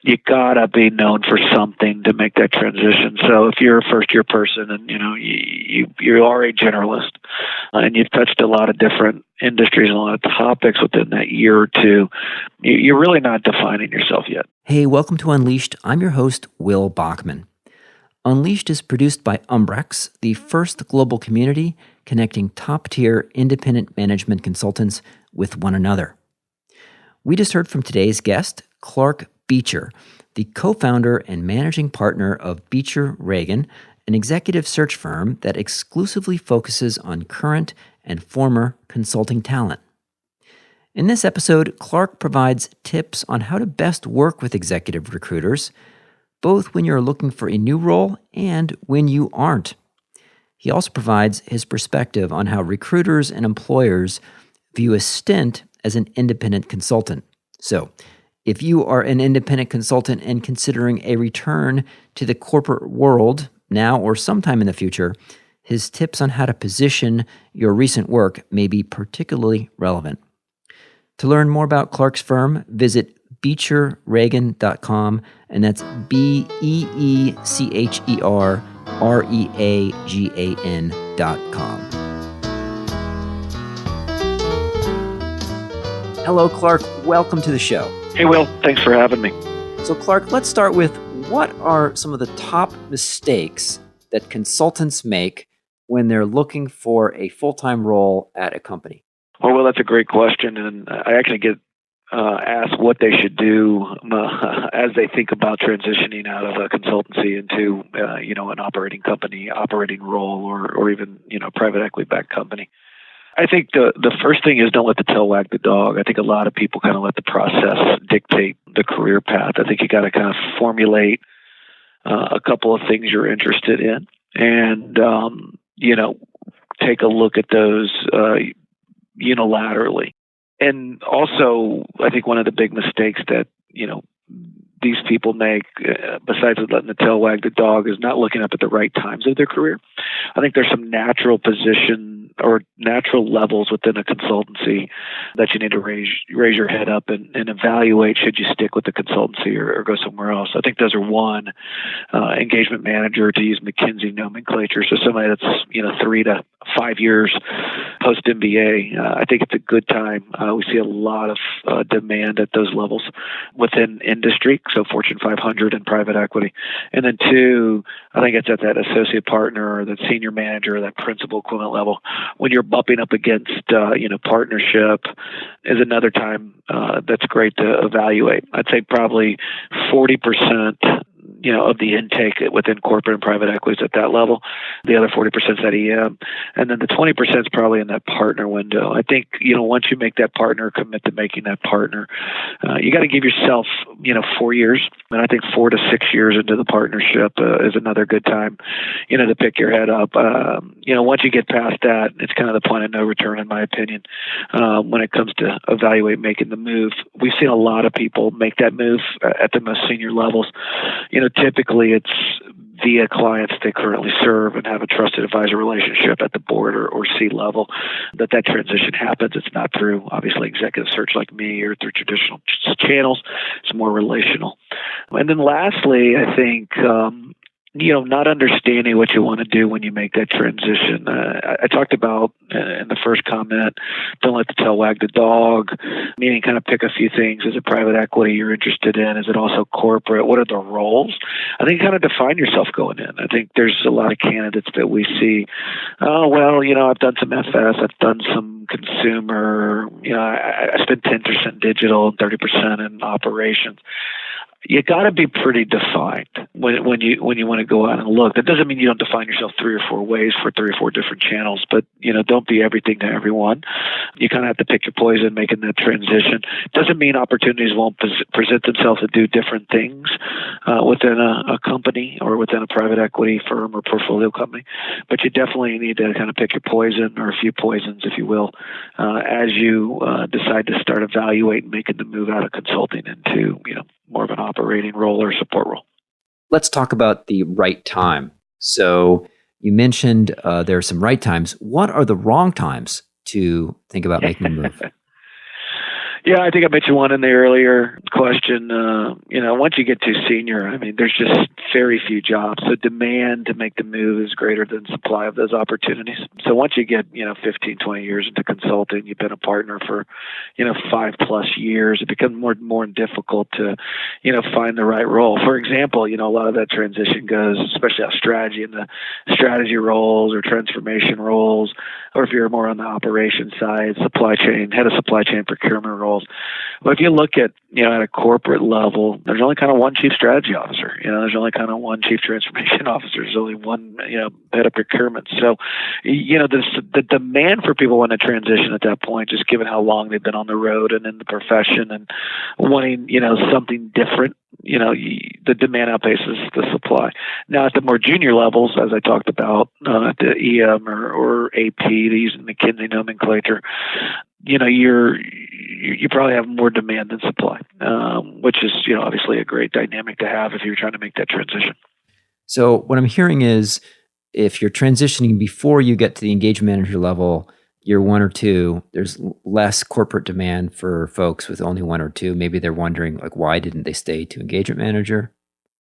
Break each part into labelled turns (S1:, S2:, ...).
S1: you gotta be known for something to make that transition. So if you're a first-year person and you are a generalist and you've touched a lot of different industries and a lot of topics within that year or two, you're really not defining yourself yet.
S2: Hey, welcome to Unleashed. I'm your host, Will Bachman. Unleashed is produced by Umbrex, the first global community connecting top-tier independent management consultants with one another. We just heard from today's guest, Clark Beecher, the co-founder and managing partner of Beecher Reagan, an executive search firm that exclusively focuses on current and former consulting talent. In this episode, Clark provides tips on how to best work with executive recruiters, both when you're looking for a new role and when you aren't. He also provides his perspective on how recruiters and employers view a stint as an independent consultant. So, if you are an independent consultant and considering a return to the corporate world now or sometime in the future, his tips on how to position your recent work may be particularly relevant. To learn more about Clark's firm, visit BeecherReagan.com, and that's BeecherReagan.com. Hello, Clark. Welcome to the show.
S1: Hey, Will. Thanks for having me.
S2: So, Clark, let's start with what are some of the top mistakes that consultants make when they're looking for a full-time role at a company?
S1: Well, that's a great question, and I actually get asked what they should do as they think about transitioning out of a consultancy into, an operating company, operating role, or even, private equity-backed company. I think the first thing is don't let the tail wag the dog. I think a lot of people kind of let the process dictate the career path. I think you got to kind of formulate a couple of things you're interested in and, take a look at those unilaterally. And also, I think one of the big mistakes that, these people make, besides letting the tail wag the dog, is not looking up at the right times of their career. I think there's some natural position or natural levels within a consultancy that you need to raise your head up and evaluate should you stick with the consultancy or go somewhere else. I think those are one, engagement manager, to use McKinsey nomenclature. So somebody that's 3 to 5 years post MBA. I think it's a good time. We see a lot of demand at those levels within industry. So Fortune 500 and private equity. And then two, I think it's at that associate partner or that senior manager or that principal equivalent level. When you're bumping up against, partnership is another time that's great to evaluate. I'd say probably 40%, of the intake within corporate and private equities at that level. The other 40% is at EM. And then the 20% is probably in that partner window. I think, once you make that partner, commit to making that partner, you got to give yourself, 4 years. And I think 4 to 6 years into the partnership is another good time, to pick your head up. Once you get past that, it's kind of the point of no return, in my opinion, when it comes to evaluate making the move. We've seen a lot of people make that move at the most senior levels. Typically it's via clients they currently serve and have a trusted advisor relationship at the board or C-level that transition happens. It's not through, obviously, executive search like me or through traditional channels. It's more relational. And then lastly, I think, not understanding what you want to do when you make that transition. I talked about in the first comment, don't let the tail wag the dog, meaning kind of pick a few things. Is it private equity you're interested in? Is it also corporate? What are the roles? I think kind of define yourself going in. I think there's a lot of candidates that we see, I've done some FS, I've done some consumer, I spend 10% digital and 30% in operations. You got to be pretty defined when you want to go out and look. That doesn't mean you don't define yourself 3 or 4 ways for 3 or 4 different channels, but don't be everything to everyone. You kind of have to pick your poison making that transition. Doesn't mean opportunities won't present themselves to do different things within a company or within a private equity firm or portfolio company, but you definitely need to kind of pick your poison or a few poisons, if you will, as you decide to start evaluating making the move out of consulting into more of an operating role or support role.
S2: Let's talk about the right time. So you mentioned there are some right times. What are the wrong times to think about making a move?
S1: Yeah, I think I mentioned one in the earlier question. Once you get too senior, there's just very few jobs. So demand to make the move is greater than supply of those opportunities. So once you get, 15, 20 years into consulting, you've been a partner for, 5+ years, it becomes more difficult to, find the right role. For example, a lot of that transition goes, especially on strategy, in the strategy roles or transformation roles, or if you're more on the operations side, supply chain, head of supply chain procurement roles. Well, if you look at, at a corporate level, there's only kind of one chief strategy officer. There's only kind of one chief transformation officer. There's only one, head of procurement. So, the demand for people want to transition at that point, just given how long they've been on the road and in the profession and wanting, something different. The demand outpaces the supply. Now, at the more junior levels, as I talked about, at the EM or AP, using McKinsey nomenclature, you probably have more demand than supply, which is, obviously a great dynamic to have if you're trying to make that transition.
S2: So what I'm hearing is if you're transitioning before you get to the engagement manager level, year 1 or 2, there's less corporate demand for folks with only 1 or 2. Maybe they're wondering, like, why didn't they stay to engagement manager?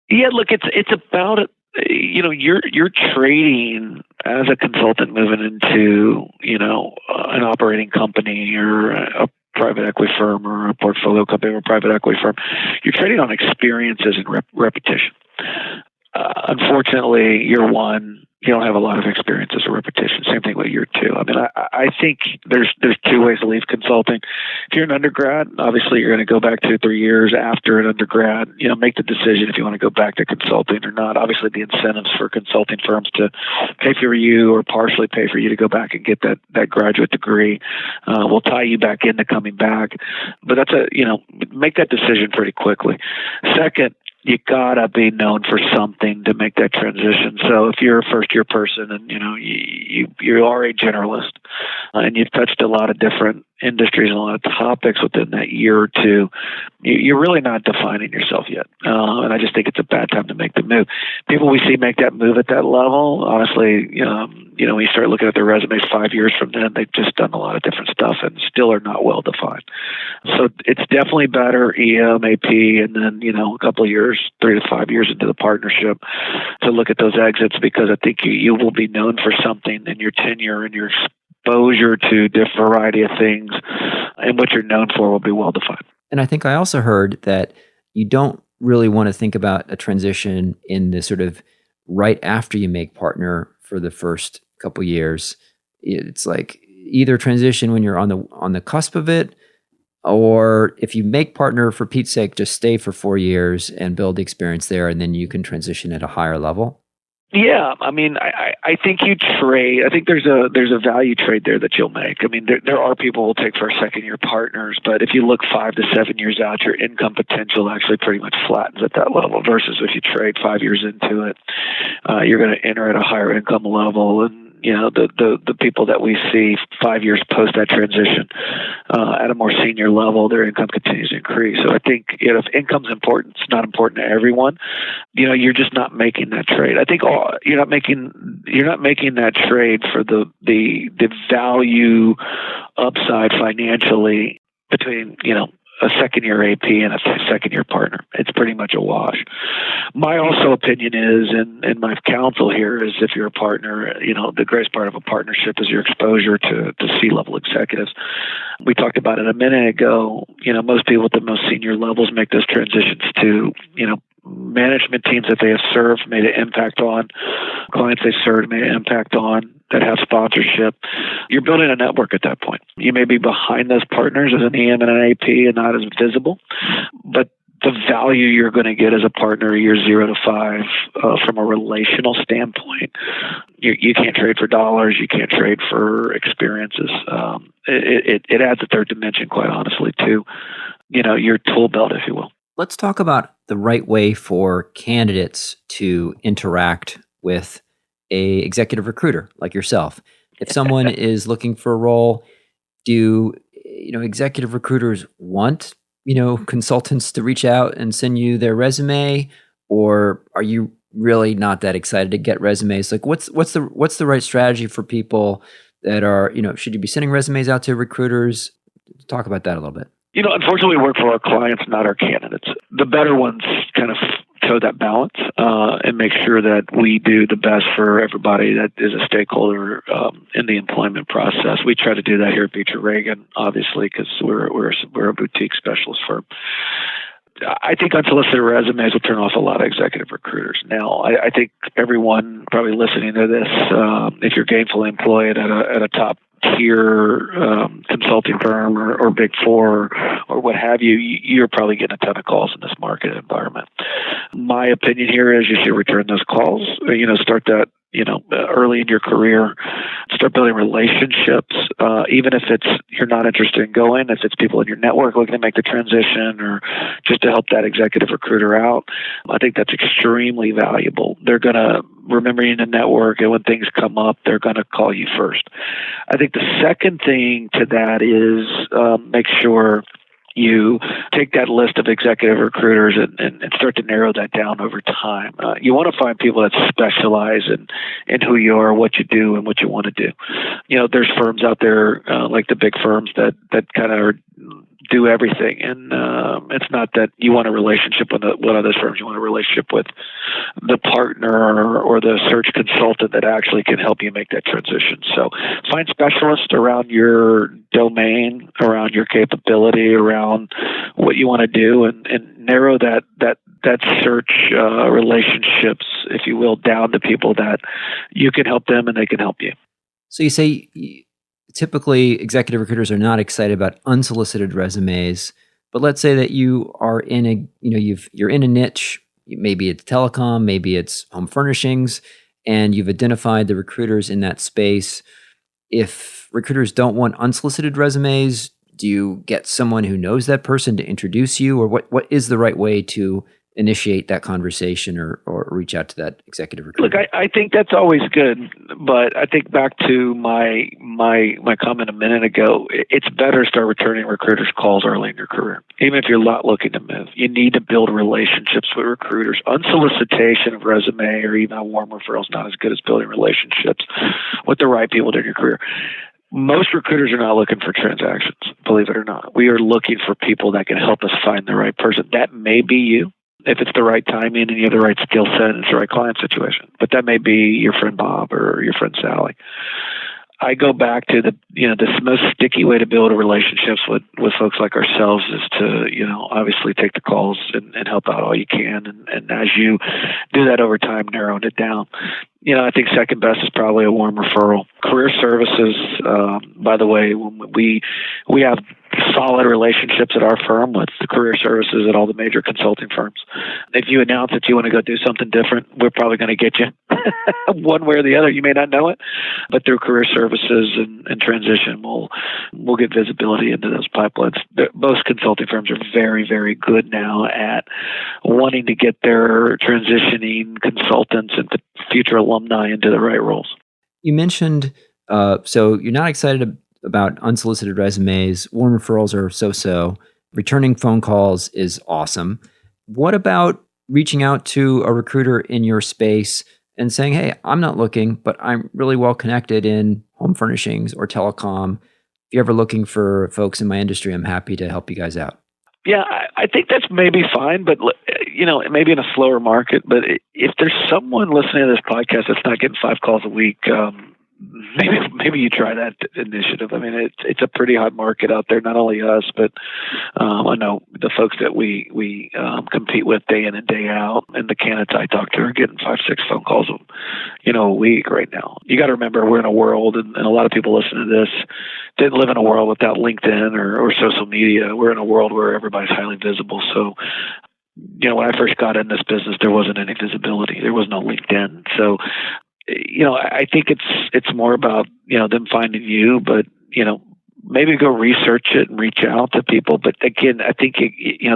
S1: Yeah, look, it's about it. You're trading as a consultant moving into, an operating company or a private equity firm or a portfolio company or a private equity firm. You're trading on experiences and repetition. Unfortunately, year 1, you don't have a lot of experiences or repetition. Same thing with year 2. I think there's 2 ways to leave consulting. If you're an undergrad, obviously you're going to go back 2 or 3 years after an undergrad. Make the decision if you want to go back to consulting or not. Obviously, the incentives for consulting firms to pay for you or partially pay for you to go back and get that graduate degree will tie you back into coming back. But that's make that decision pretty quickly. Second, you gotta be known for something to make that transition. So if you're a first-year person and you are a generalist and you've touched a lot of different industries and a lot of topics within that year or 2, you're really not defining yourself yet. And I just think it's a bad time to make the move. People we see make that move at that level, honestly, when you start looking at their resumes 5 years from then, they've just done a lot of different stuff and still are not well defined. So it's definitely better EM, AP, and then, a couple of years, 3 to 5 years into the partnership to look at those exits, because I think you will be known for something in your tenure and your exposure to different variety of things, and what you're known for will be well defined.
S2: And I think I also heard that you don't really want to think about a transition in the sort of right after you make partner for the first couple years. It's like either transition when you're on the cusp of it, or if you make partner, for Pete's sake, just stay for 4 years and build the experience there, and then you can transition at a higher level.
S1: Yeah, I think you trade. I think there's a value trade there that you'll make. There are people who will take first, second-year partners, but if you look 5 to 7 years out, your income potential actually pretty much flattens at that level. Versus if you trade 5 years into it, you're going to enter at a higher income level. And the people that we see 5 years post that transition at a more senior level, their income continues to increase. So I think if income's important, it's not important to everyone. You're just not making that trade. I think you're not making that trade for the value upside financially between a second-year AP and a second-year partner. It's pretty much a wash. My also opinion is, and my counsel here is, if you're a partner, the greatest part of a partnership is your exposure to C-level executives. We talked about it a minute ago. Most people at the most senior levels make those transitions to, management teams that they have served, made an impact on, clients they served, made an impact on, that have sponsorship. You're building a network at that point. You may be behind those partners as an EM and an AP and not as visible, but the value you're going to get as a partner year 0 to 5 from a relational standpoint, you can't trade for dollars. You can't trade for experiences. It adds a third dimension, quite honestly, to your tool belt, if you will.
S2: Let's talk about the right way for candidates to interact with a executive recruiter like yourself. If someone is looking for a role, do executive recruiters want consultants to reach out and send you their resume, or are you really not that excited to get resumes? Like, what's the right strategy for people that are should you be sending resumes out to recruiters? Talk about that a little bit.
S1: Unfortunately, we work for our clients, not our candidates. The better ones kind of toe that balance and make sure that we do the best for everybody that is a stakeholder in the employment process. We try to do that here at Beecher Reagan, obviously, because we're a boutique specialist firm. I think unsolicited resumes will turn off a lot of executive recruiters. Now, I think everyone probably listening to this, if you're gainfully employed at a top tier consulting firm or Big Four or what have you, you're probably getting a ton of calls in this market environment. My opinion here is you should return those calls. Start that early in your career. Start building relationships, even if you're not interested in going, if it's people in your network looking to make the transition or just to help that executive recruiter out. I think that's extremely valuable. They're going to remember you in the network, and when things come up, they're going to call you first. I think the second thing to that is make sure you take that list of executive recruiters and start to narrow that down over time. You want to find people that specialize in who you are, what you do, and what you want to do. There's firms out there like the big firms that kind of do everything. And it's not that you want a relationship with one of those firms. You want a relationship with the partner or the search consultant that actually can help you make that transition. So find specialists around your domain, around your capability, around what you want to do, and narrow that search relationships, if you will, down to people that you can help them and they can help you.
S2: So you say typically executive recruiters are not excited about unsolicited resumes, but let's say that you are in a, you're in a niche, maybe it's telecom, maybe it's home furnishings, and you've identified the recruiters in that space. If recruiters don't want unsolicited resumes, do you get someone who knows that person to introduce you, or what is the right way to initiate that conversation or reach out to that executive recruiter?
S1: Look, I think that's always good, but I think back to my comment a minute ago, it's better to start returning recruiters' calls early in your career. Even if you're not looking to move, you need to build relationships with recruiters. Unsolicitation of resume or even a warm referral is not as good as building relationships with the right people during your career. Most recruiters are not looking for transactions, believe it or not. We are looking for people that can help us find the right person. That may be you, if it's the right timing and you have the right skill set and it's the right client situation. But that may be your friend Bob or your friend Sally. I go back to the most sticky way to build relationships with folks like ourselves is to, obviously take the calls and help out all you can. And as you do that over time, narrowing it down. I think second best is probably a warm referral. Career services, by the way, we have solid relationships at our firm with the career services at all the major consulting firms. If you announce that you want to go do something different, we're probably going to get you one way or the other. You may not know it, but through career services and transition, we'll get visibility into those pipelines. Most consulting firms are very, very good now at wanting to get their transitioning consultants and future alumni into the right roles.
S2: You mentioned, so you're not excited about unsolicited resumes. Warm referrals are so-so. Returning phone calls is awesome. What about reaching out to a recruiter in your space and saying, hey, I'm not looking, but I'm really well connected in home furnishings or telecom. If you're ever looking for folks in my industry, I'm happy to help you guys out.
S1: Yeah, I think that's maybe fine, but maybe in a slower market. But if there's someone listening to this podcast that's not getting 5 calls a week, maybe you try that initiative. I mean, it's a pretty hot market out there. Not only us, but I know the folks that we compete with day in and day out, and the candidates I talk to are getting 5-6 phone calls a week right now. You got to remember, we're in a world, and a lot of people listening to this didn't live in a world without LinkedIn or social media. We're in a world where everybody's highly visible. So, when I first got in this business, there wasn't any visibility. There was no LinkedIn. So, I think it's more about, them finding you, but, maybe go research it and reach out to people. But again, I think,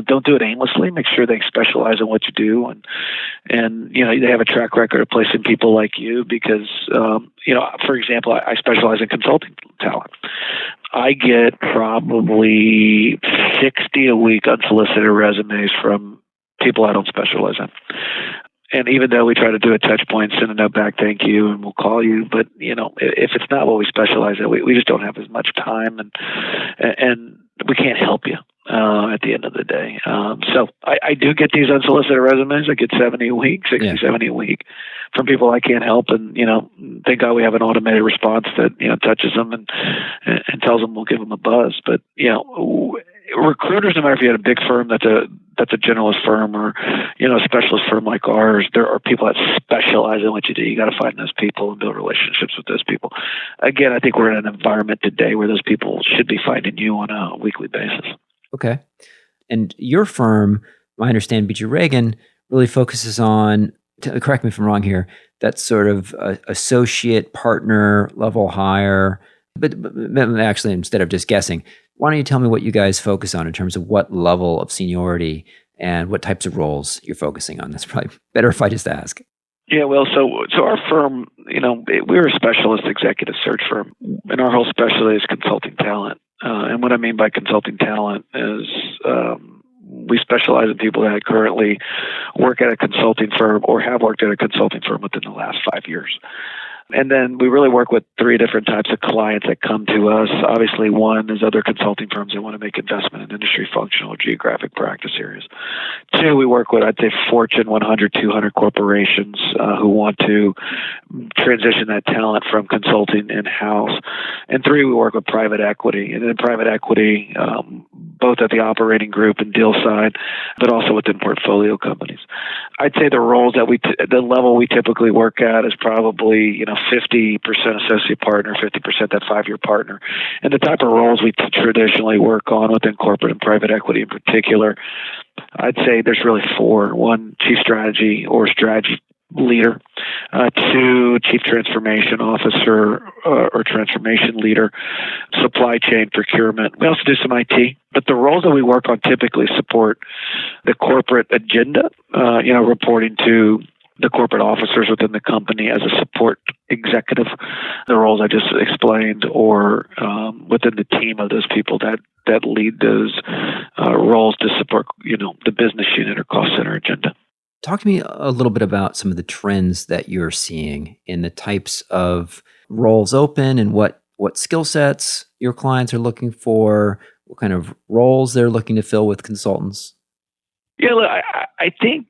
S1: don't do it aimlessly. Make sure they specialize in what you do. And they have a track record of placing people like you because, for example, I specialize in consulting talent. I get probably 60 a week unsolicited resumes from people I don't specialize in. And even though we try to do a touch point, send a note back, thank you, and we'll call you. But, if it's not what we specialize in, we just don't have as much time and we can't help you. at the end of the day. So I do get these unsolicited resumes. I get 70 a week, 60, 70 a week from people I can't help. And, thank God we have an automated response that, touches them and tells them we'll give them a buzz. But, recruiters, no matter if you had a big firm that's a generalist firm or, a specialist firm like ours, there are people that specialize in what you do. You got to find those people and build relationships with those people. Again, I think we're in an environment today where those people should be finding you on a weekly basis.
S2: Okay. And your firm, I understand, Beecher Reagan, really focuses on, correct me if I'm wrong here, that sort of associate partner level hire. But actually, instead of just guessing, why don't you tell me what you guys focus on in terms of what level of seniority and what types of roles you're focusing on? That's probably better if I just ask.
S1: Yeah, well, so our firm, we're a specialist executive search firm, and our whole specialty is consulting talent. And what I mean by consulting talent is we specialize in people that currently work at a consulting firm or have worked at a consulting firm within the last 5 years. And then we really work with 3 different types of clients that come to us. Obviously, one is other consulting firms that want to make investment in industry, functional, or geographic practice areas. 2, we work with, I'd say, Fortune 100, 200 corporations who want to transition that talent from consulting in-house. And 3, we work with private equity. And in private equity, both at the operating group and deal side, but also within portfolio companies. I'd say the roles that the level we typically work at is probably, 50% associate partner, 50% that 5-year partner. And the type of roles we traditionally work on within corporate and private equity in particular, I'd say there's really 4. 1, chief strategy or strategy leader. 2, chief transformation officer or transformation leader. Supply chain procurement. We also do some IT. But the roles that we work on typically support the corporate agenda, reporting to the corporate officers within the company as a support executive, the roles I just explained, or within the team of those people that lead those roles to support, the business unit or cost center agenda.
S2: Talk to me a little bit about some of the trends that you're seeing in the types of roles open and what skill sets your clients are looking for, what kind of roles they're looking to fill with consultants.
S1: Yeah, look, I think,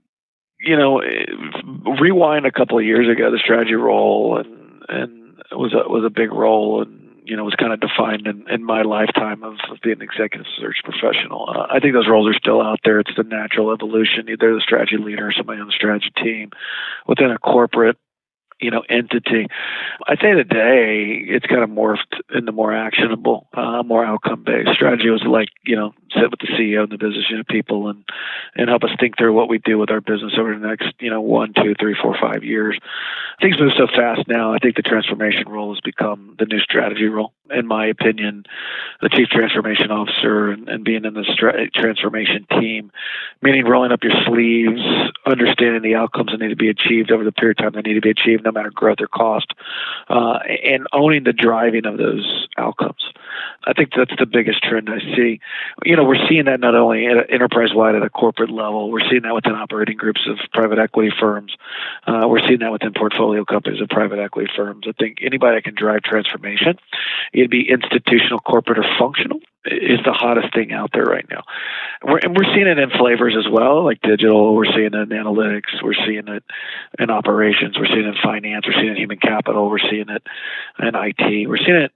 S1: rewind a couple of years ago, the strategy role and was a big role and, was kind of defined in my lifetime of being an executive search professional. I think those roles are still out there. It's the natural evolution, either the strategy leader or somebody on the strategy team within a corporate, entity. I'd say today it's kind of morphed into more actionable, more outcome-based. Strategy was like, sit with the CEO and the business unit people and help us think through what we do with our business over the next, 1, 2, 3, 4, 5 years. Things move so fast now. I think the transformation role has become the new strategy role. In my opinion, the chief transformation officer and being in the transformation team, meaning rolling up your sleeves, understanding the outcomes that need to be achieved over the period of time that need to be achieved, no matter growth or cost, and owning the driving of those outcomes. I think that's the biggest trend I see. We're seeing that not only at enterprise-wide at a corporate level, we're seeing that within operating groups of private equity firms. We're seeing that within portfolio companies of private equity firms. I think anybody that can drive transformation, it'd be institutional, corporate, or functional, is the hottest thing out there right now. And we're seeing it in flavors as well, like digital. We're seeing it in analytics. We're seeing it in operations. We're seeing it in finance. We're seeing it in human capital. We're seeing it in IT. We're seeing it,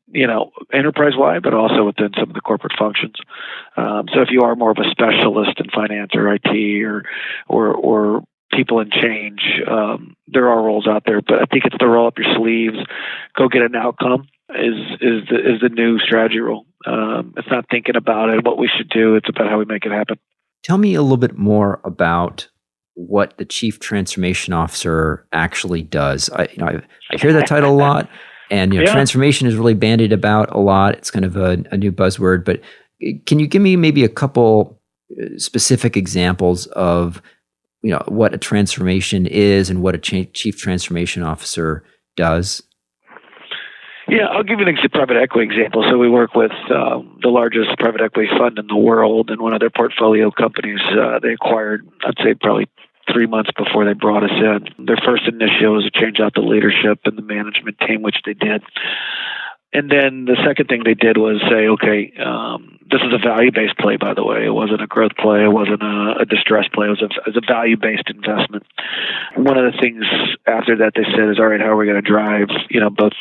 S1: enterprise-wide, but also within some of the corporate functions. So if you are more of a specialist in finance or IT or people in change, there are roles out there. But I think it's the roll up your sleeves, go get an outcome is the new strategy role. It's not thinking about it, what we should do. It's about how we make it happen.
S2: Tell me a little bit more about what the Chief Transformation Officer actually does. I hear that title a lot, and transformation is really bandied about a lot. It's kind of a new buzzword, but can you give me maybe a couple specific examples of what a transformation is and what a Chief Transformation Officer does?
S1: Yeah, I'll give you an private equity example. So we work with the largest private equity fund in the world, and one of their portfolio companies they acquired, I'd say probably 3 months before they brought us in. Their first initiative was to change out the leadership and the management team, which they did. And then the second thing they did was say, okay, this is a value-based play, by the way. It wasn't a growth play. It wasn't a distress play. It was a value-based investment. One of the things after that they said is, all right, how are we going to drive, both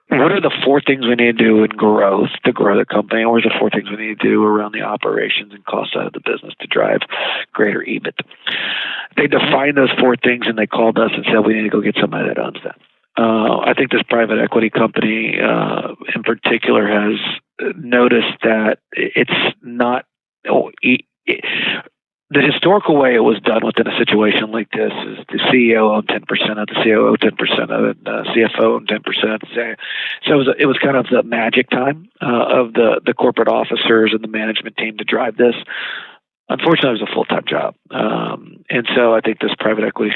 S1: what are the four things we need to do in growth to grow the company? And what are the four things we need to do around the operations and cost side of the business to drive greater EBIT? They defined those four things and they called us and said, we need to go get somebody that owns that. I think this private equity company in particular has noticed that it's not the historical way it was done within a situation like this is the CEO owned 10% of the COO, 10% of it, CFO owned 10%. So it was kind of the magic time of the corporate officers and the management team to drive this. Unfortunately, it was a full-time job. And so I think this private equity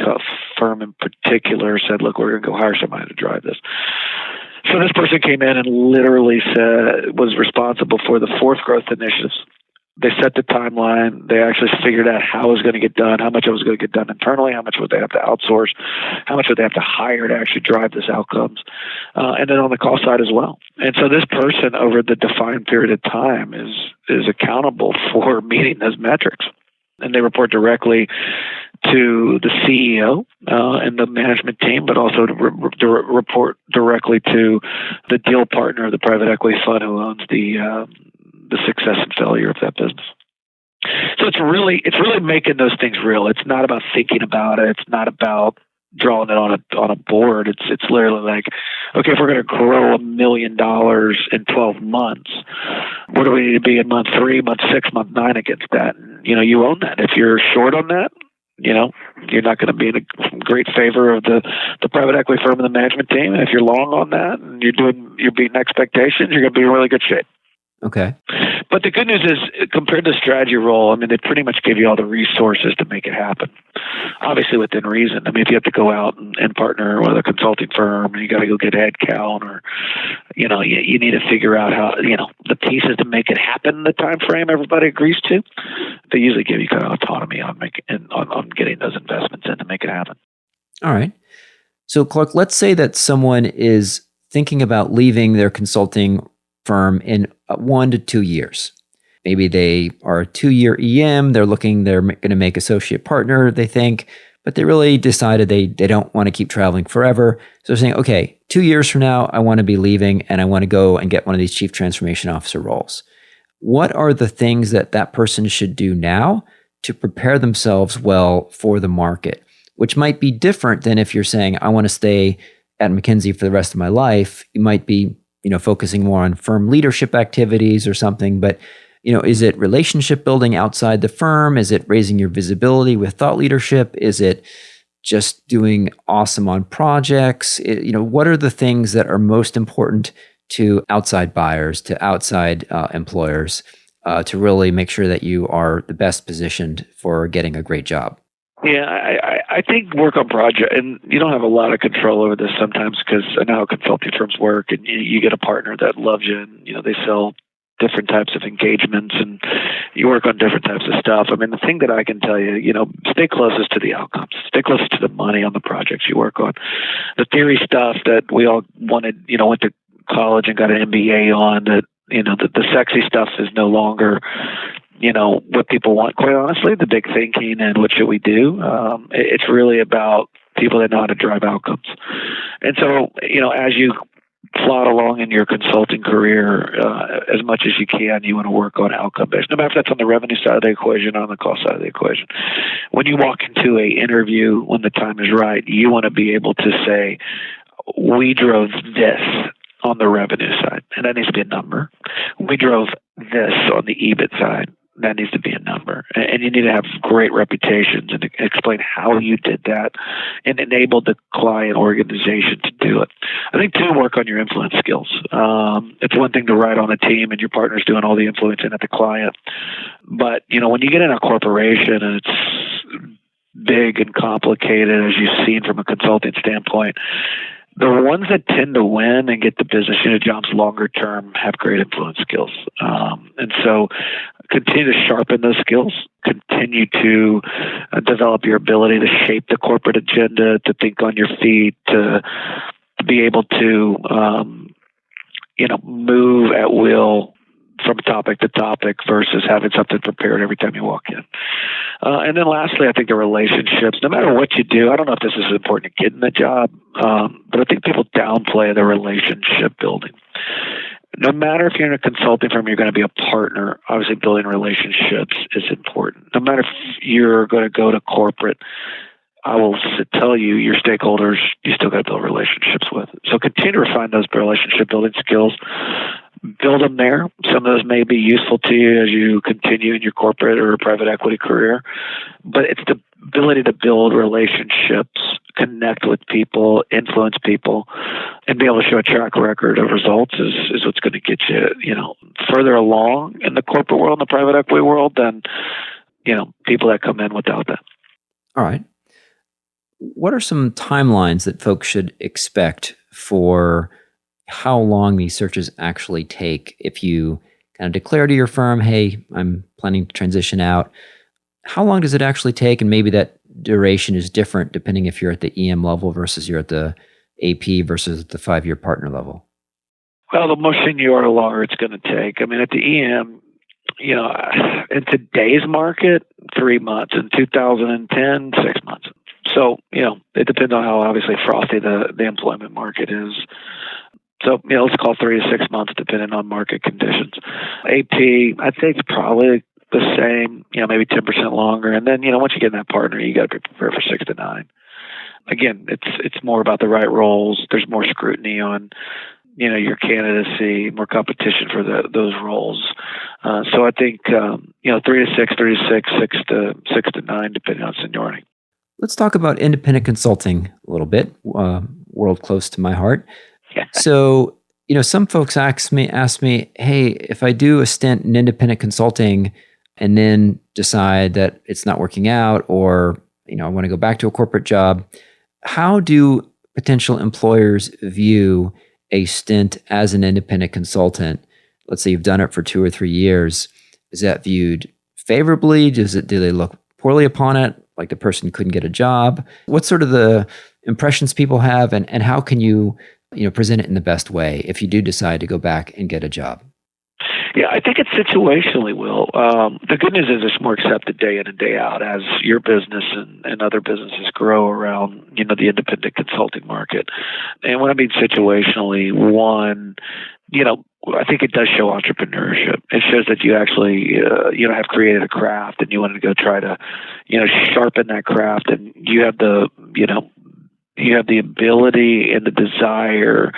S1: firm in particular said, look, we're going to go hire somebody to drive this. So this person came in and literally was responsible for the 4 growth initiatives. They set the timeline. They actually figured out how it was going to get done, how much it was going to get done internally, how much would they have to outsource, how much would they have to hire to actually drive these outcomes, and then on the cost side as well. And so this person over the defined period of time is accountable for meeting those metrics. And they report directly to the CEO and the management team, but also to report directly to the deal partner of the private equity fund who owns the success and failure of that business. So it's really making those things real. It's not about thinking about it. It's not about drawing it on a board. It's literally like, okay, if we're going to grow $1 million in 12 months, where do we need to be in month 3, month 6, month 9 against that? And, you own that. If you're short on that, you're not going to be in a great favor of the private equity firm and the management team. And if you're long on that and you're beating expectations, you're going to be in really good shape.
S2: Okay.
S1: But the good news is, compared to the strategy role, they pretty much give you all the resources to make it happen. Obviously, within reason. If you have to go out and partner with a consulting firm, and you got to go get head count, or you need to figure out how the pieces to make it happen in the time frame everybody agrees to. They usually give you kind of autonomy on getting those investments in to make it happen.
S2: All right. So, Clark, let's say that someone is thinking about leaving their consulting firm in 1 to 2 years. Maybe they are a 2-year EM, they're going to make associate partner, they think, but they really decided they don't want to keep traveling forever. So they're saying, okay, 2 years from now, I want to be leaving and I want to go and get one of these chief transformation officer roles. What are the things that person should do now to prepare themselves well for the market, which might be different than if you're saying, I want to stay at McKinsey for the rest of my life. You might be focusing more on firm leadership activities or something, but, is it relationship building outside the firm? Is it raising your visibility with thought leadership? Is it just doing awesome on projects? What are the things that are most important to outside buyers, to outside employers, to really make sure that you are the best positioned for getting a great job?
S1: Yeah, I think work on project, and you don't have a lot of control over this sometimes because I know how consulting firms work, and you get a partner that loves you, and they sell different types of engagements, and you work on different types of stuff. The thing that I can tell you, stay closest to the outcomes, stay closest to the money on the projects you work on. The theory stuff that we all wanted, went to college and got an MBA on, that the sexy stuff is no longer what people want, quite honestly, the big thinking and what should we do. It's really about people that know how to drive outcomes. And so, as you plod along in your consulting career, as much as you can, you want to work on outcome based, no matter if that's on the revenue side of the equation or on the cost side of the equation. When you walk into a interview, when the time is right, you want to be able to say, we drove this on the revenue side, and that needs to be a number. We drove this on the EBIT side. That needs to be a number. And you need to have great reputations and explain how you did that and enable the client organization to do it. I think, too, work on your influence skills. It's one thing to write on a team and your partner's doing all the influencing at the client. But, when you get in a corporation and it's big and complicated, as you've seen from a consulting standpoint, the ones that tend to win and get the business unit jobs longer term have great influence skills. And so continue to sharpen those skills, continue to develop your ability to shape the corporate agenda, to think on your feet, to be able to move at will from topic to topic versus having something prepared every time you walk in. And then lastly, I think the relationships, no matter what you do, I don't know if this is important to getting the job, but I think people downplay the relationship building. No matter if you're in a consulting firm, you're going to be a partner. Obviously, building relationships is important. No matter if you're going to go to corporate, I will tell you, your stakeholders, you still got to build relationships with. So continue to refine those relationship building skills. Build them there. Some of those may be useful to you as you continue in your corporate or private equity career. But it's the ability to build relationships, connect with people, influence people, and be able to show a track record of results is what's going to get you, further along in the corporate world, in the private equity world than, people that come in without that.
S2: All right. What are some timelines that folks should expect for how long these searches actually take? If you kind of declare to your firm, hey, I'm planning to transition out, how long does it actually take? And maybe that duration is different depending if you're at the EM level versus you're at the AP versus the 5-year partner level.
S1: Well, the more senior, the longer it's going to take. I mean, at the EM, in today's market, 3 months. In 2010, 6 months. So, it depends on how obviously frothy the employment market is. So, let's call 3 to 6 months depending on market conditions. AP, I'd say it's probably the same, maybe 10% longer. And then, once you get in that partner, you got to be prepared for 6 to 9. Again, it's more about the right roles. There's more scrutiny on, your candidacy, more competition for those roles. So I think, 3 to 6, 6 to 9, depending on seniority.
S2: Let's talk about independent consulting a little bit, world close to my heart.
S1: Yeah.
S2: So, some folks ask me, hey, if I do a stint in independent consulting and then decide that it's not working out, or, I want to go back to a corporate job, how do potential employers view a stint as an independent consultant? Let's say you've done it for 2 or 3 years. Is that viewed favorably? Do they look poorly upon it? Like the person couldn't get a job? What's sort of the impressions people have, and how can you present it in the best way if you do decide to go back and get a job?
S1: Yeah, I think it's situationally, Will. The good news is it's more accepted day in and day out as your business and other businesses grow around, the independent consulting market. And when I mean situationally, one, I think it does show entrepreneurship. It shows that you actually, have created a craft and you wanted to go try to, sharpen that craft, and you have the ability and the desire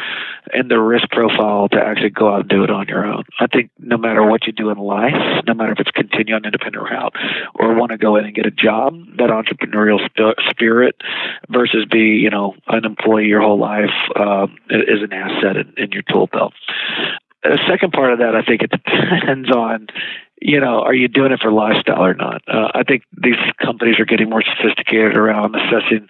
S1: and the risk profile to actually go out and do it on your own. I think no matter what you do in life, no matter if it's continue on an independent route or want to go in and get a job, that entrepreneurial spirit versus be, an employee your whole life is an asset in your tool belt. The second part of that, I think it depends on, are you doing it for lifestyle or not? I think these companies are getting more sophisticated around assessing,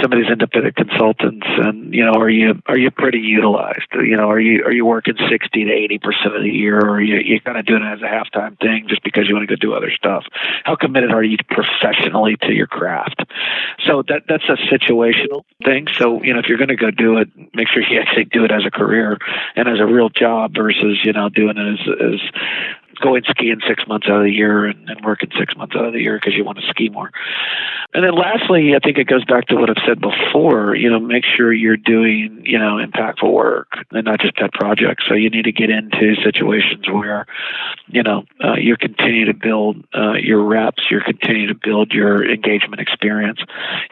S1: some of these independent consultants, and are you pretty utilized? Are you working 60 to 80% of the year, or are you kind of doing it as a halftime thing just because you want to go do other stuff? How committed are you professionally to your craft? So that's a situational thing. So if you're going to go do it, make sure you actually do it as a career and as a real job versus doing it as going skiing 6 months out of the year and working 6 months out of the year because you want to ski more. And then lastly, I think it goes back to what I've said before, make sure you're doing, impactful work and not just pet projects. So you need to get into situations where, you continue to build your reps, you continue to build your engagement experience,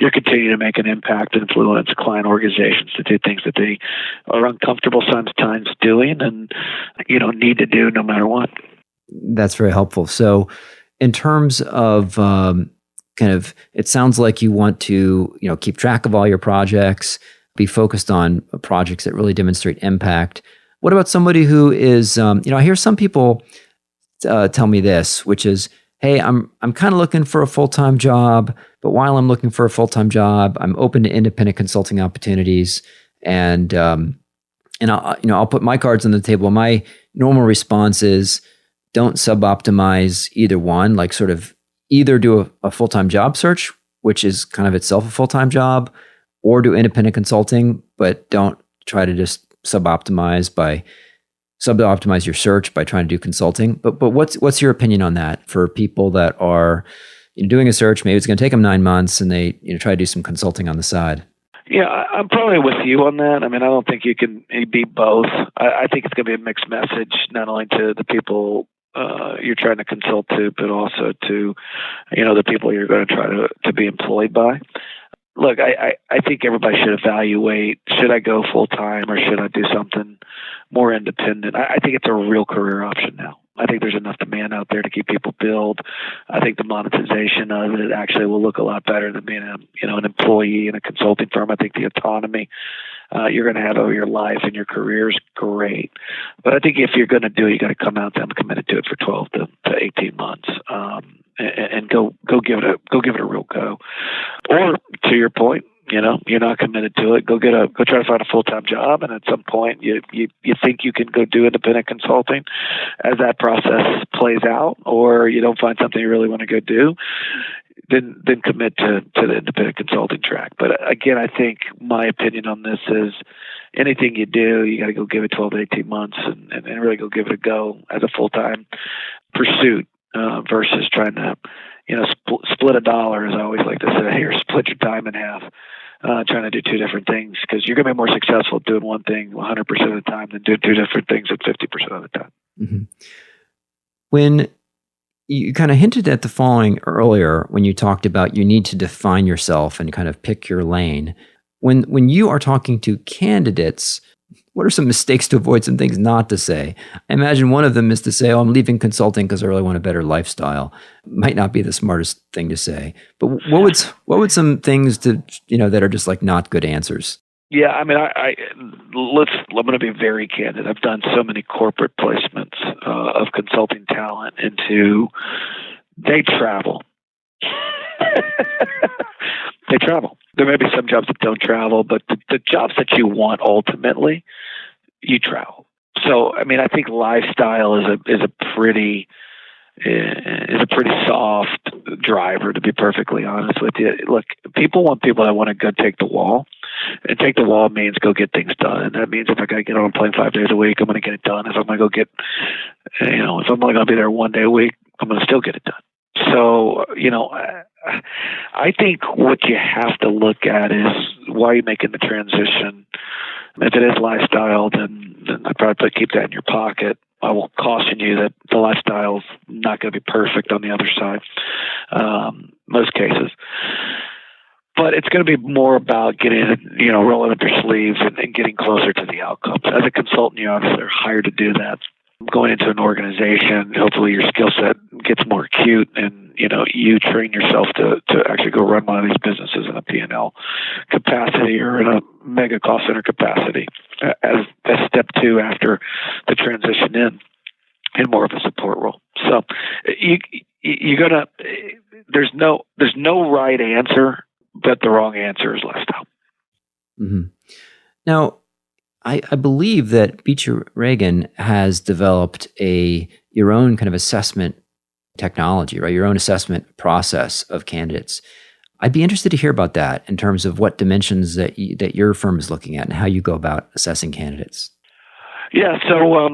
S1: you continue to make an impact, influence client organizations to do things that they are uncomfortable sometimes doing and, need to do no matter what.
S2: That's very helpful. So in terms of it sounds like you want to, keep track of all your projects, be focused on projects that really demonstrate impact. What about somebody who is, I hear some people tell me this, which is, hey, I'm kind of looking for a full-time job, but while I'm looking for a full-time job, I'm open to independent consulting opportunities, and I'll put my cards on the table. My normal response is, don't sub-optimize either one, like sort of either do a full-time job search, which is kind of itself a full-time job, or do independent consulting, but don't try to just sub-optimize by sub-optimize your search by trying to do consulting. But what's your opinion on that for people that are doing a search? Maybe it's going to take them 9 months, and they try to do some consulting on the side.
S1: Yeah, I'm probably with you on that. I mean, I don't think you can be both. I think it's going to be a mixed message, not only to the people you're trying to consult to, but also to the people you're going to try to be employed by. Look, I think everybody should evaluate, should I go full-time or should I do something more independent? I think it's a real career option now. I think there's enough demand out there to keep people billed. I think the monetization of it actually will look a lot better than being an employee in a consulting firm. I think the autonomy you're going to have over your life and your career is great. But I think if you're going to do it, you got to come out there and committed to it for 12 to 18 months. And go give it a real go. Or to your point, you're not committed to it. Go try to find a full-time job, and at some point you think you can go do independent consulting. As that process plays out, or you don't find something you really want to go do, then commit to the independent consulting track. But again, I think my opinion on this is anything you do, you got to go give it 12 to 18 months and really go give it a go as a full-time pursuit. Versus trying to, split a dollar, as I always like to say, or split your time in half, trying to do two different things, because you're going to be more successful doing one thing 100% of the time than do two different things at 50% of the time.
S2: Mm-hmm. When you kind of hinted at the following earlier, when you talked about you need to define yourself and kind of pick your lane, when you are talking to candidates, what are some mistakes to avoid, some things not to say? I imagine one of them is to say, I'm leaving consulting because I really want a better lifestyle. Might not be the smartest thing to say. But what would some things to, that are just like not good answers?
S1: Yeah, I mean, I'm going to be very candid. I've done so many corporate placements of consulting talent into, they travel. They travel. There may be some jobs that don't travel, but the jobs that you want ultimately, you travel. So, I mean, I think lifestyle is a pretty soft driver, to be perfectly honest with you. Look, people want people that want to go take the wall, and take the wall means go get things done. And that means if I got to get on a plane 5 days a week, I'm going to get it done. If I'm going to go get, if I'm only going to be there 1 day a week, I'm going to still get it done. So, I think what you have to look at is why you're making the transition. If it is lifestyle, then I'd probably keep that in your pocket. I will caution you that the lifestyle's not going to be perfect on the other side, most cases. But it's going to be more about getting, rolling up your sleeves and getting closer to the outcomes. As a consultant, you obviously are hired to do that. Going into an organization, hopefully your skill set gets more acute, and you train yourself to actually go run one of these businesses in a P&L capacity or in a mega cost center capacity as step two after the transition in more of a support role. So you're gonna there's no right answer, but the wrong answer is lifestyle.
S2: Mm-hmm. Now, I believe that Beecher Reagan has developed your own kind of assessment technology, right? Your own assessment process of candidates. I'd be interested to hear about that in terms of what dimensions that your firm is looking at and how you go about assessing candidates.
S1: Yeah, so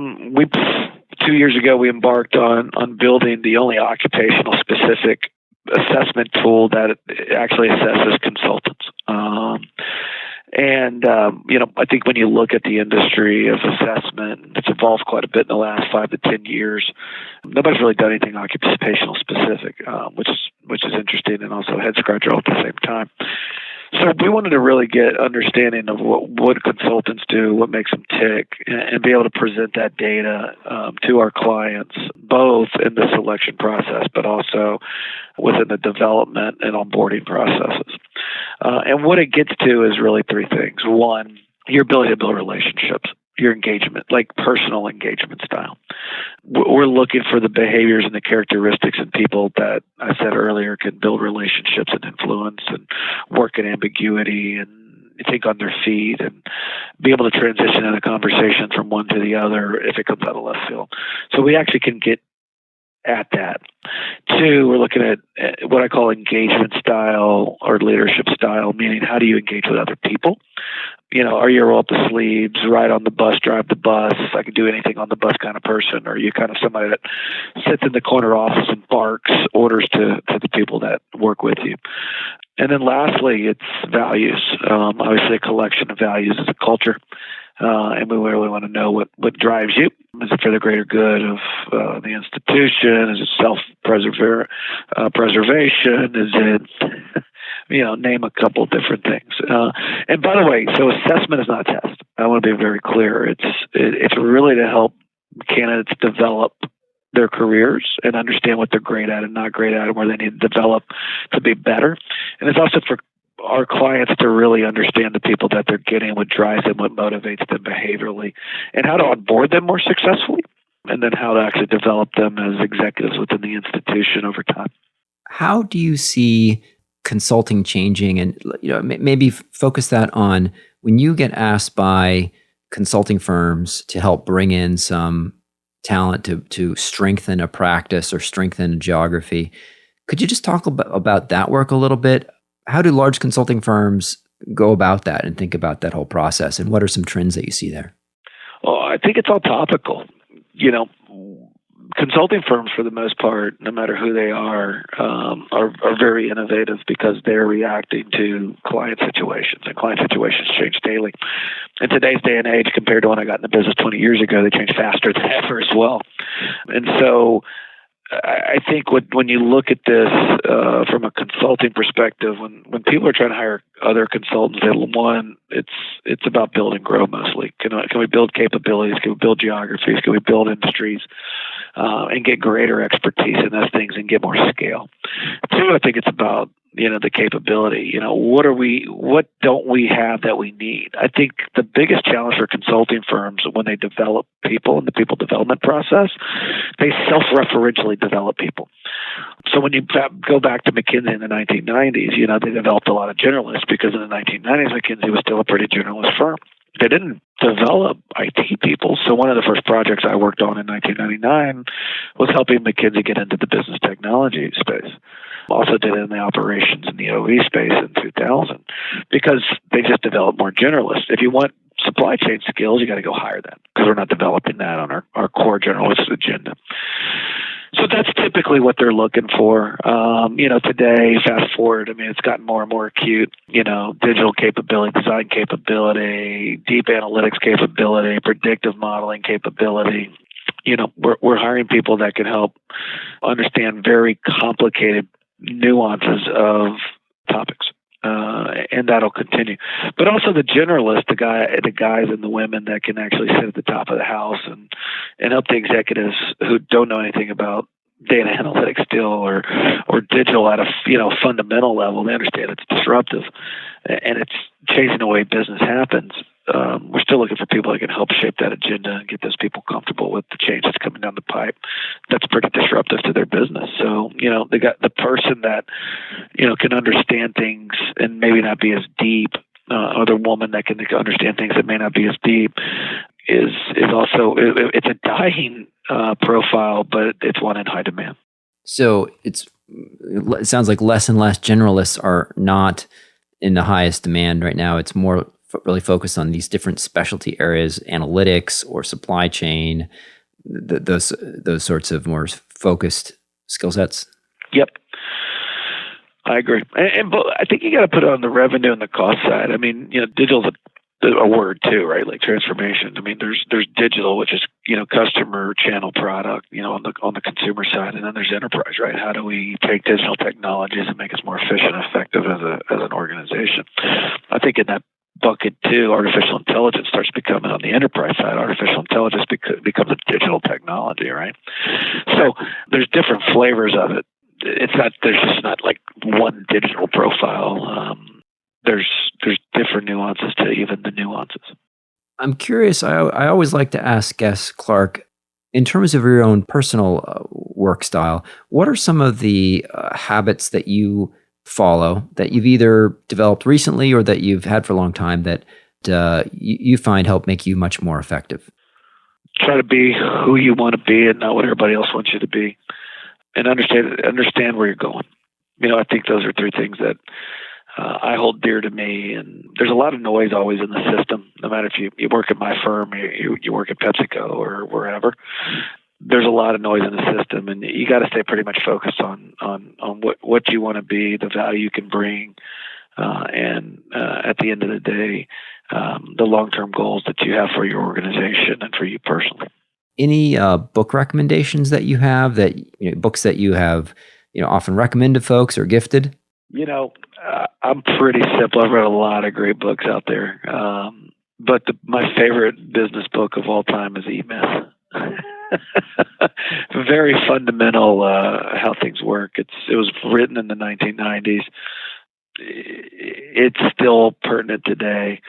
S1: 2 years ago we embarked on building the only occupational specific assessment tool that actually assesses consultants. I think when you look at the industry of assessment, it's evolved quite a bit in the last 5 to 10 years. Nobody's really done anything occupational specific, which is interesting and also head scratcher all at the same time. So we wanted to really get understanding of what consultants do, what makes them tick, and be able to present that data to our clients, both in the selection process, but also within the development and onboarding processes. And what it gets to is really three things. One, your ability to build relationships, your engagement, like personal engagement style. We're looking for the behaviors and the characteristics in people that I said earlier can build relationships and influence and work in ambiguity and think on their feet and be able to transition in a conversation from one to the other if it comes out of left field. So we actually can get at that. Two, we're looking at what I call engagement style or leadership style, meaning how do you engage with other people? Are you a roll up the sleeves, ride on the bus, drive the bus, I can do anything on the bus kind of person? Or are you kind of somebody that sits in the corner office and barks orders to the people that work with you? And then lastly, it's values. Obviously, a collection of values is a culture. And we really want to know what drives you. Is it for the greater good of the institution? Is it self-preservation? Is it, name a couple different things. And by the way, so assessment is not a test. I want to be very clear. It's really to help candidates develop their careers and understand what they're great at and not great at and where they need to develop to be better. And it's also for our clients to really understand the people that they're getting, what drives them, what motivates them behaviorally, and how to onboard them more successfully, and then how to actually develop them as executives within the institution over time.
S2: How do you see consulting changing? And maybe focus that on when you get asked by consulting firms to help bring in some talent to strengthen a practice or strengthen a geography. Could you just talk about that work a little bit? How do large consulting firms go about that and think about that whole process? And what are some trends that you see there?
S1: Well, I think it's all topical. Consulting firms, for the most part, no matter who they are very innovative because they're reacting to client situations, and client situations change daily. In today's day and age, compared to when I got in the business 20 years ago, they change faster than ever as well. And so I think when you look at this from a consulting perspective, when people are trying to hire other consultants, it's about build and grow mostly. Can we build capabilities? Can we build geographies? Can we build industries and get greater expertise in those things and get more scale? Two, I think it's about the capability. What don't we have that we need? I think the biggest challenge for consulting firms when they develop people in the people development process, they self-referentially develop people. So when you go back to McKinsey in the 1990s, they developed a lot of generalists because in the 1990s, McKinsey was still a pretty generalist firm. They didn't develop IT people. So one of the first projects I worked on in 1999 was helping McKinsey get into the business technology space. Also did it in the operations and the OE space in 2000 because they just developed more generalists. If you want supply chain skills, you got to go hire them because we're not developing that on our core generalist agenda. So that's typically what they're looking for. Today, fast forward, it's gotten more and more acute. Digital capability, design capability, deep analytics capability, predictive modeling capability. We're hiring people that can help understand very complicated nuances of topics. And that'll continue. But also the generalists, the guys and the women that can actually sit at the top of the house and help the executives who don't know anything about data analytics still or digital at a fundamental level. They understand it's disruptive and it's changing the way business happens. We're still looking for people that can help shape that agenda and get those people comfortable with the change that's coming down the pipe. That's pretty disruptive to their business. So, they got the person that, can understand things and maybe not be as deep, or the woman that can understand things that may not be as deep is also, it's a dying profile, but it's one in high demand.
S2: So it sounds like less and less generalists are not in the highest demand right now. It's more really focused on these different specialty areas, analytics or supply chain, those sorts of more focused skill sets. Yep.
S1: I agree. And I think you got to put it on the revenue and the cost side. Digital's a word too, right? Like transformation. There's digital, which is, customer channel product, on the consumer side. And then there's enterprise, right? How do we take digital technologies and make us more efficient and effective as an organization? I think in that bucket too, artificial intelligence starts becoming on the enterprise side. Artificial intelligence becomes a digital technology, right? So there's different flavors of it. There's just not like one digital profile. There's different nuances to even the nuances.
S2: I'm curious. I always like to ask guests, Clark, in terms of your own personal work style, what are some of the habits that you follow that you've either developed recently or that you've had for a long time that you find help make you much more effective?
S1: Try to be who you want to be and not what everybody else wants you to be. and understand where you're going. I think those are three things that I hold dear to me. And there's a lot of noise always in the system, no matter if you work at my firm, or you work at PepsiCo or wherever. There's a lot of noise in the system, and you got to stay pretty much focused on what you want to be, the value you can bring, and at the end of the day, the long-term goals that you have for your organization and for you personally.
S2: Any book recommendations that you have, books that you have, often recommend to folks or gifted?
S1: I'm pretty simple. I've read a lot of great books out there, but my favorite business book of all time is E-Myth. Very fundamental how things work. It was written in the 1990s. It's still pertinent today.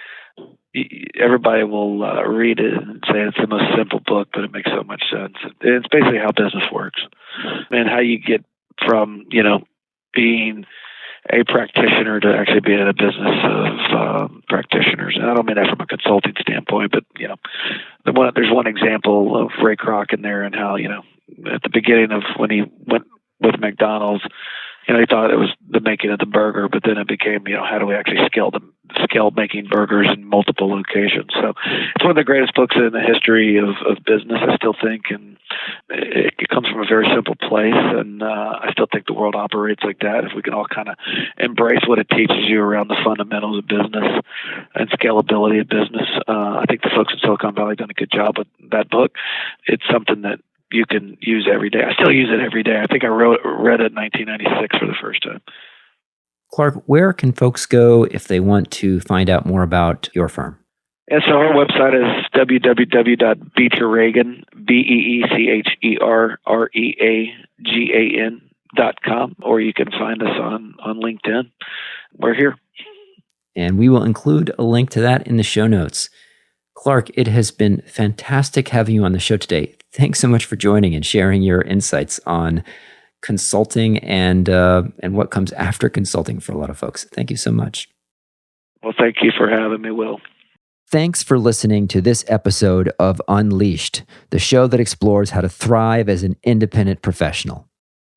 S1: Everybody will read it and say it's the most simple book, but it makes so much sense. It's basically how business works and how you get from being a practitioner to actually being in a business of practitioners. And I don't mean that from a consulting standpoint, but there's one example of Ray Kroc in there, and how at the beginning of when he went with McDonald's, he thought it was the making of the burger, but then it became how do we actually scale making burgers in multiple locations. So it's one of the greatest books in the history of business, I still think, and it comes from a very simple place, and I still think the world operates like that. If we can all kind of embrace what it teaches you around the fundamentals of business and scalability of business, I think the folks in Silicon Valley have done a good job with that book. It's something that you can use every day. I still use it every day. I think I read it in 1996 for the first time.
S2: Clark, where can folks go if they want to find out more about your firm?
S1: And so our website is www.beecherreagan, BeecherReagan.com, or you can find us on LinkedIn. We're here.
S2: And we will include a link to that in the show notes. Clark, it has been fantastic having you on the show today. Thanks so much for joining and sharing your insights on consulting and what comes after consulting for a lot of folks. Thank you so much.
S1: Well, thank you for having me, Will.
S2: Thanks for listening to this episode of Unleashed, the show that explores how to thrive as an independent professional.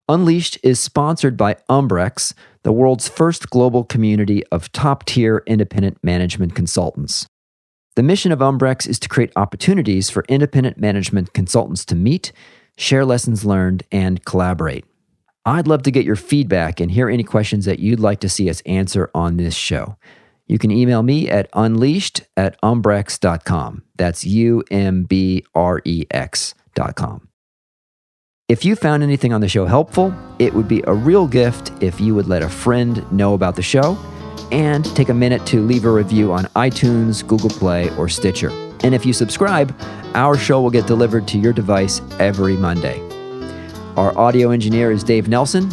S2: Unleashed is sponsored by Umbrex, the world's first global community of top-tier independent management consultants. The mission of Umbrex is to create opportunities for independent management consultants to meet, share lessons learned, and collaborate. I'd love to get your feedback and hear any questions that you'd like to see us answer on this show. You can email me at unleashed@umbrex.com. That's UMBREX.com. If you found anything on the show helpful, it would be a real gift if you would let a friend know about the show and take a minute to leave a review on iTunes, Google Play, or Stitcher. And if you subscribe, our show will get delivered to your device every Monday. Our audio engineer is Dave Nelson.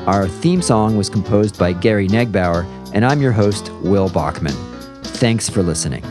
S2: Our theme song was composed by Gary Negbauer, and I'm your host, Will Bachman. Thanks for listening.